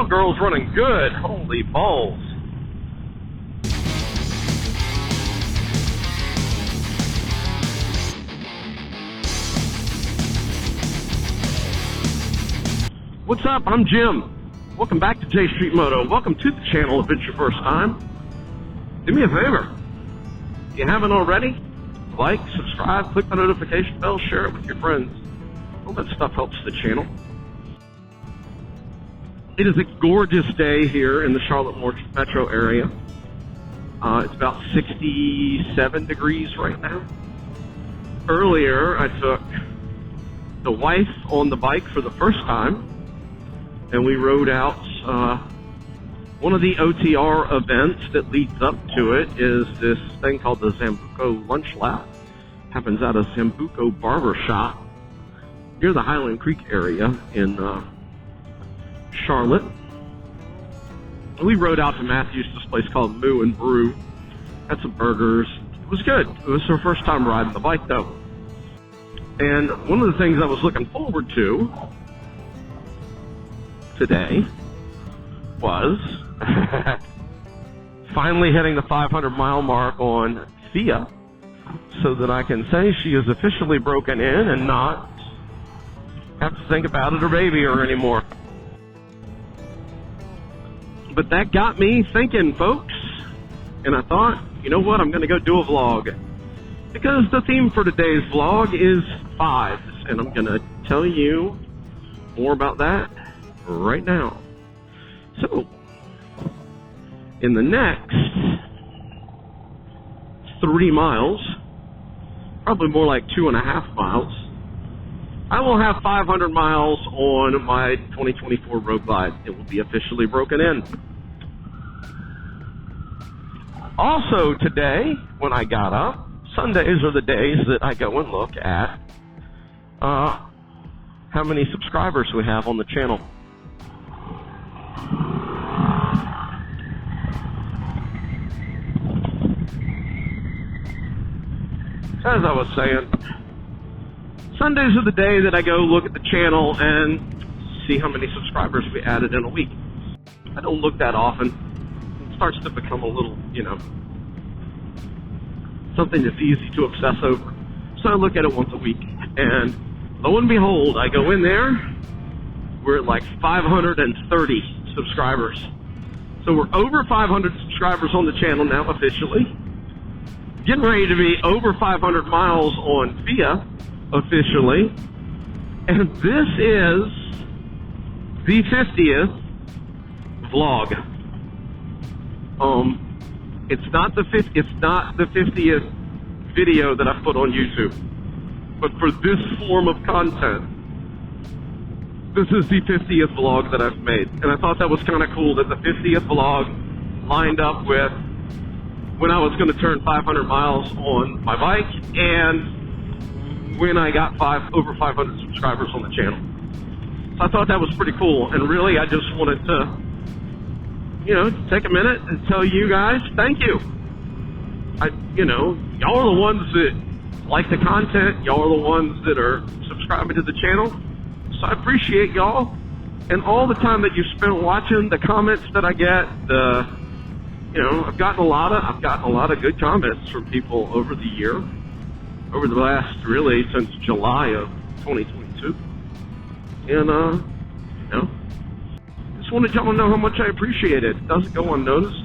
trail girl's running good. Holy balls. What's up? I'm Jim. Welcome back to J Street Moto. Welcome to the channel if it's your first time. Do me a favor. If you haven't already, like, subscribe, click the notification bell, share it with your friends. All that stuff helps the channel. It is a gorgeous day here in the Charlotte metro area. It's about 67 degrees right now. Earlier, I took the wife on the bike for the first time, and we rode out. One of the OTR events that leads up to it is this thing called the Zambuco Lunch Lap. Happens at a Zambuco barber shop near the Highland Creek area in Charlotte. We rode out to Matthews, this place called Moo and Brew. Had some burgers. It was good. It was her first time riding the bike though. And one of the things I was looking forward to today was finally hitting the 500 mile mark on Thea, so that I can say she is officially broken in and not have to think about it or baby her anymore. But that got me thinking, folks, and I thought, you know what, I'm going to go do a vlog, because the theme for today's vlog is 5s, and I'm going to tell you more about that right now. So, in the next 3 miles, probably more like 2.5 miles, I will have 500 miles on my 2024 road glide. It will be officially broken in. Also today, when I got up, Sundays are the days that I go and look at how many subscribers we have on the channel. As I was saying, Sundays are the day that I go look at the channel and see how many subscribers we added in a week. I don't look that often. It starts to become a little, something that's easy to obsess over. So I look at it once a week, and lo and behold, I go in there, we're at like 530 subscribers. So we're over 500 subscribers on the channel now officially. Getting ready to be over 500 miles on Thea officially. And this is the 50th vlog. It's not the 50th video that I put on YouTube. But for this form of content, this is the 50th vlog that I've made. And I thought that was kind of cool that the 50th vlog lined up with when I was going to turn 500 miles on my bike and when I got over 500 subscribers on the channel. So I thought that was pretty cool, and really I just wanted to, take a minute and tell you guys thank you. Y'all are the ones that like the content, y'all are the ones that are subscribing to the channel, so I appreciate y'all, and all the time that you spent watching, the comments that I get, I've gotten a lot of good comments from people over the year, over the last, really, since July of 2022. And, just wanted y'all to know how much I appreciate it. It doesn't go unnoticed.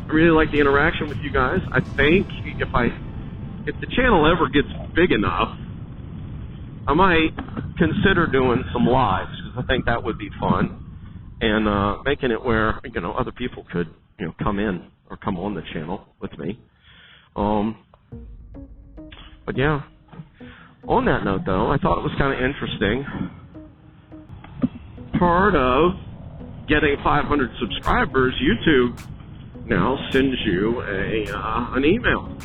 I really like the interaction with you guys. I think if the channel ever gets big enough, I might consider doing some lives, because I think that would be fun. And making it where other people could come in or come on the channel with me. But yeah, on that note though, I thought it was kind of interesting. Part of getting 500 subscribers, YouTube now sends you an email.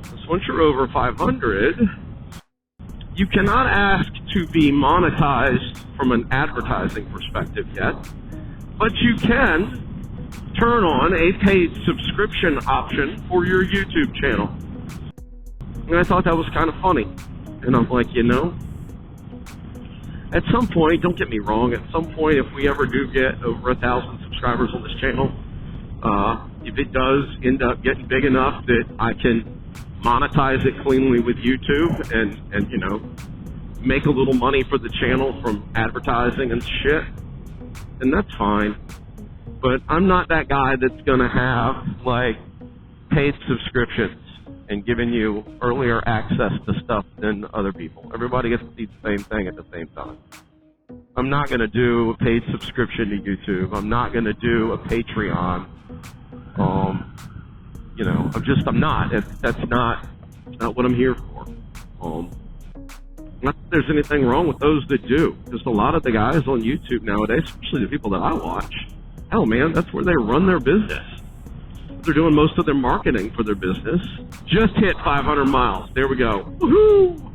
So once you're over 500, you cannot ask to be monetized from an advertising perspective yet, but you can turn on a paid subscription option for your YouTube channel. And I thought that was kind of funny. And I'm like, At some point, don't get me wrong, at some point, if we ever do get over 1,000 subscribers on this channel, if it does end up getting big enough that I can monetize it cleanly with YouTube and you know, make a little money for the channel from advertising and shit, then that's fine. But I'm not that guy that's gonna have, like, paid subscriptions and giving you earlier access to stuff than other people. Everybody gets to see the same thing at the same time. I'm not going to do a paid subscription to YouTube. I'm not going to do a Patreon. You know, I'm not. That's not what I'm here for. Not that there's anything wrong with those that do. Because a lot of the guys on YouTube nowadays, especially the people that I watch, hell man, that's where they run their business. They're doing most of their marketing for their business. Just hit 500 miles. There we go. Woohoo!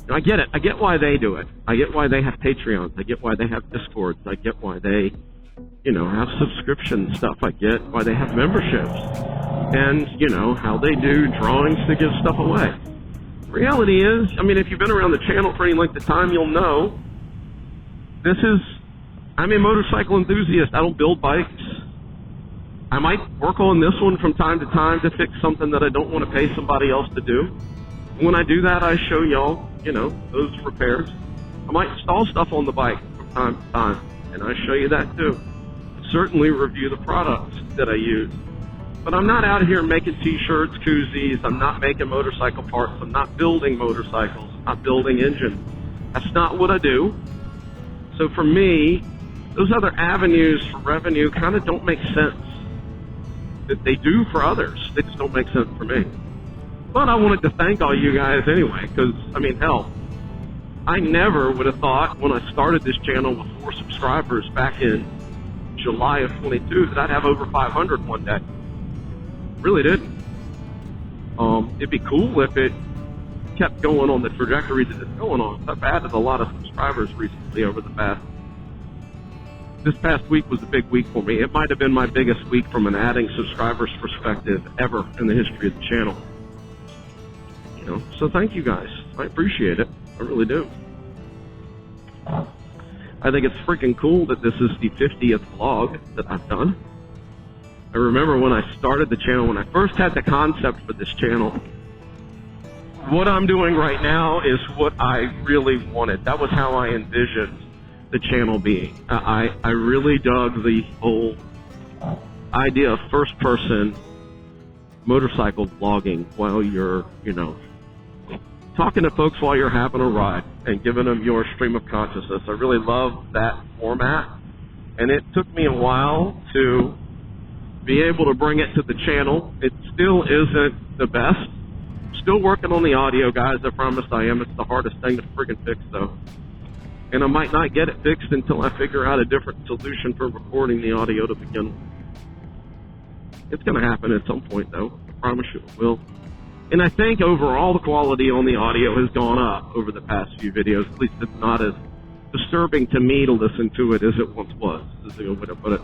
I get it. I get why they do it. I get why they have Patreons. I get why they have Discords. I get why they, you know, have subscription stuff. I get why they have memberships. And, you know, how they do drawings to give stuff away. The reality is, I mean, if you've been around the channel for any length of time, you'll know I'm a motorcycle enthusiast. I don't build bikes. I might work on this one from time to time to fix something that I don't want to pay somebody else to do. When I do that, I show y'all, you know, those repairs. I might install stuff on the bike from time to time, and I show you that too. Certainly review the products that I use. But I'm not out here making t-shirts, koozies. I'm not making motorcycle parts. I'm not building motorcycles. I'm not building engines. That's not what I do. So for me, those other avenues for revenue kind of don't make sense. That they do for others. They just don't make sense for me. But I wanted to thank all you guys anyway, because, I mean, hell, I never would have thought when I started this channel with 4 subscribers back in July of 22 that I'd have over 500 one day. Really didn't. It'd be cool if it kept going on the trajectory that it's going on. I've added a lot of subscribers recently over the past. This past week was a big week for me. It might have been my biggest week from an adding subscribers perspective ever in the history of the channel. You know, so thank you guys. I appreciate it. I really do. I think it's freaking cool that this is the 50th vlog that I've done. I remember when I started the channel, when I first had the concept for this channel, what I'm doing right now is what I really wanted. That was how I envisioned the channel being. I really dug the whole idea of first person motorcycle vlogging while you're, you know, talking to folks while you're having a ride and giving them your stream of consciousness. I really love that format, and it took me a while to be able to bring it to the channel. It still isn't the best. Still working on the audio, guys. I promise I am. It's the hardest thing to friggin' fix, though. And I might not get it fixed until I figure out a different solution for recording the audio to begin with. It's going to happen at some point, though. I promise you it will. And I think overall the quality on the audio has gone up over the past few videos. At least it's not as disturbing to me to listen to it as it once was, is the way to put it.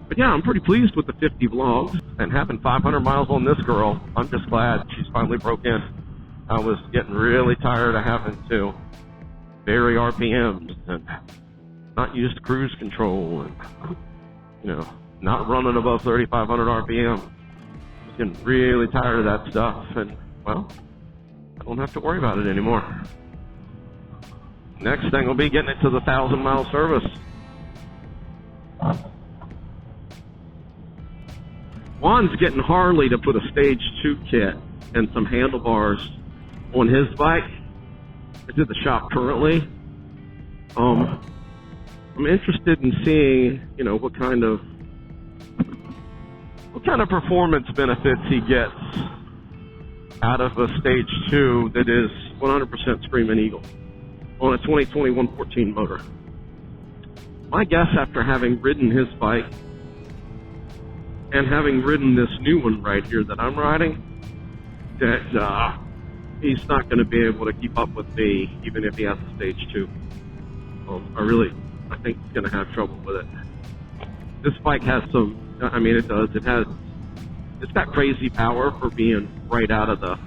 But yeah, I'm pretty pleased with the 50 vlogs. And having 500 miles on this girl, I'm just glad she's finally broke in. I was getting really tired of having to vary RPMs and not use cruise control and, you know, not running above 3,500 RPM. I was getting really tired of that stuff, and, well, I don't have to worry about it anymore. Next thing will be getting it to the 1,000-mile service. Juan's getting Harley to put a Stage 2 kit and some handlebars on his bike. It's at the shop currently. I'm interested in seeing, you know, what kind of performance benefits he gets out of a Stage 2 that is 100% Screaming Eagle on a 2020 114 motor. My guess, after having ridden his bike and having ridden this new one right here that I'm riding, that he's not going to be able to keep up with me even if he has a Stage 2. I think he's going to have trouble with it. This bike has some, I mean, it does. It's got crazy power for being right out of the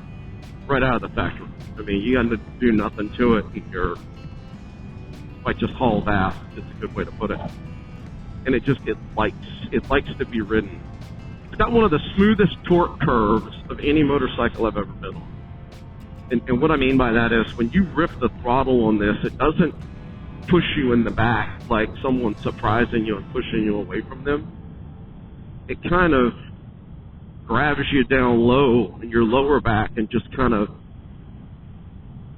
factory. I mean, you got to do nothing to it. like just hauled ass. It's a good way to put it. And it likes to be ridden. It's got one of the smoothest torque curves of any motorcycle I've ever been on. And what I mean by that is when you rip the throttle on this, it doesn't push you in the back like someone surprising you and pushing you away from them. It kind of grabs you down low in your lower back and just kind of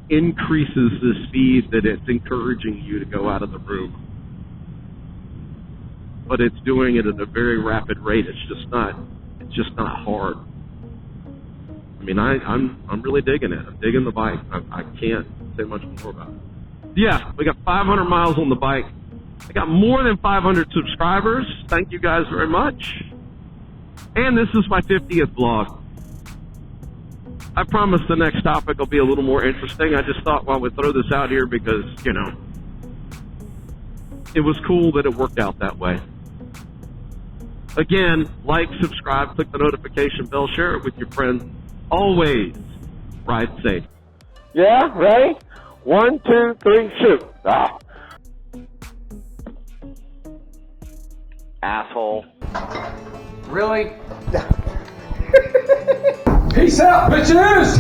increases the speed that it's encouraging you to go out of the room. But it's doing it at a very rapid rate. It's just not hard. I mean, I'm really digging it. I'm digging the bike. I can't say much more about it. Yeah, we got 500 miles on the bike. I got more than 500 subscribers. Thank you guys very much. And this is my 50th vlog. I promise the next topic will be a little more interesting. I just thought, well, I would throw this out here because, you know, it was cool that it worked out that way. Again, like, subscribe, click the notification bell, share it with your friends. Always ride safe. Yeah, ready? 1, 2, 3, shoot. Ah. Asshole. Really? Peace out, bitches!